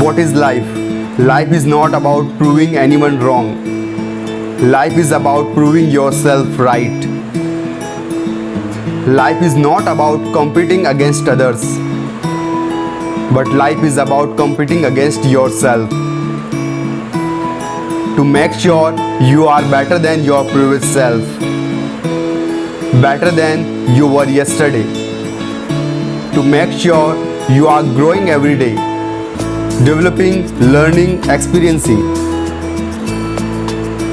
What is life? Life is not about proving anyone wrong. Life is about proving yourself right. Life is not about competing against others, but life is about competing against yourself. To make sure you are better than your previous self, better than you were yesterday. To make sure you are growing every day, developing, learning, experiencing.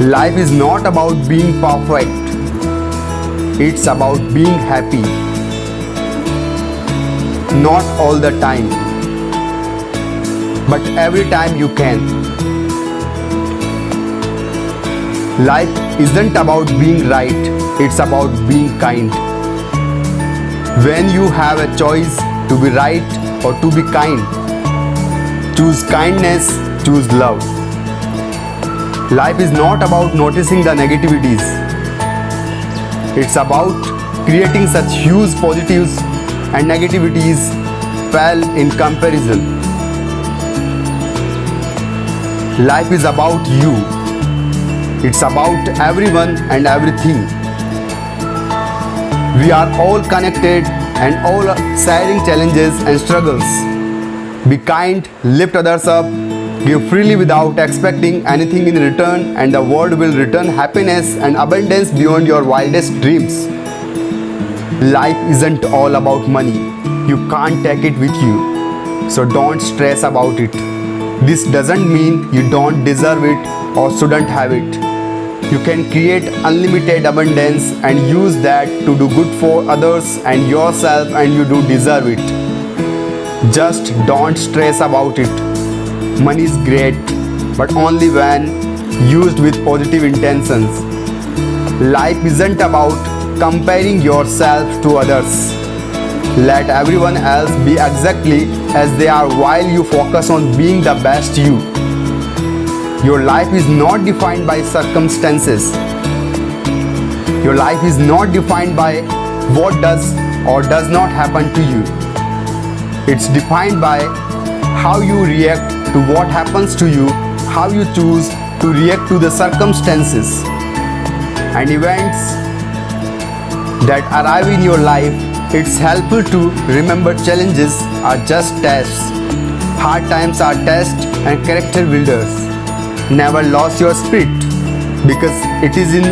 Life is not about being perfect, it's about being happy. Not all the time, but every time you can. Life isn't about being right, it's about being kind. When you have a choice to be right or to be kind, choose kindness, choose love. Life is not about noticing the negativities. It's about creating such huge positives and negativities pale in comparison. Life is about you. It's about everyone and everything. We are all connected and all sharing challenges and struggles. Be kind, lift others up, give freely without expecting anything in return, and the world will return happiness and abundance beyond your wildest dreams. Life isn't all about money. You can't take it with you, so don't stress about it. This doesn't mean you don't deserve it or shouldn't have it. You can create unlimited abundance and use that to do good for others and yourself, and you do deserve it. Just don't stress about it. Money is great, but only when used with positive intentions. Life isn't about comparing yourself to others. Let everyone else be exactly as they are while you focus on being the best you. Your life is not defined by circumstances. Your life is not defined by what does or does not happen to you. It's defined by how you react to what happens to you, how you choose to react to the circumstances and events that arrive in your life. It's helpful to remember challenges are just tests. Hard times are tests and character builders. Never lose your spirit, because it is in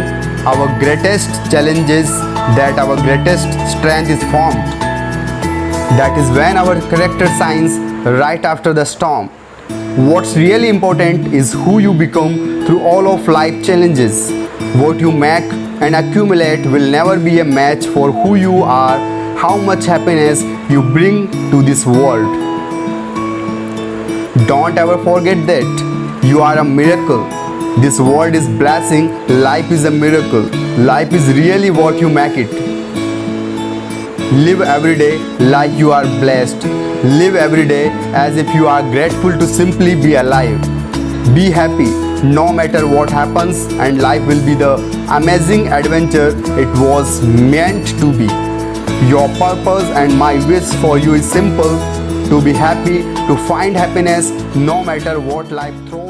our greatest challenges that our greatest strength is formed. That is when our character shines right after the storm. What's really important is who you become through all of life challenges. What you make and accumulate will never be a match for who you are, how much happiness you bring to this world. Don't ever forget that you are a miracle. This world is blessing. Life is a miracle. Life is really what you make it. Live every day like you are blessed. Live every day as if you are grateful to simply be alive. Be happy no matter what happens, and life will be the amazing adventure it was meant to be. Your purpose and my wish for you is simple: to be happy, to find happiness no matter what life throws.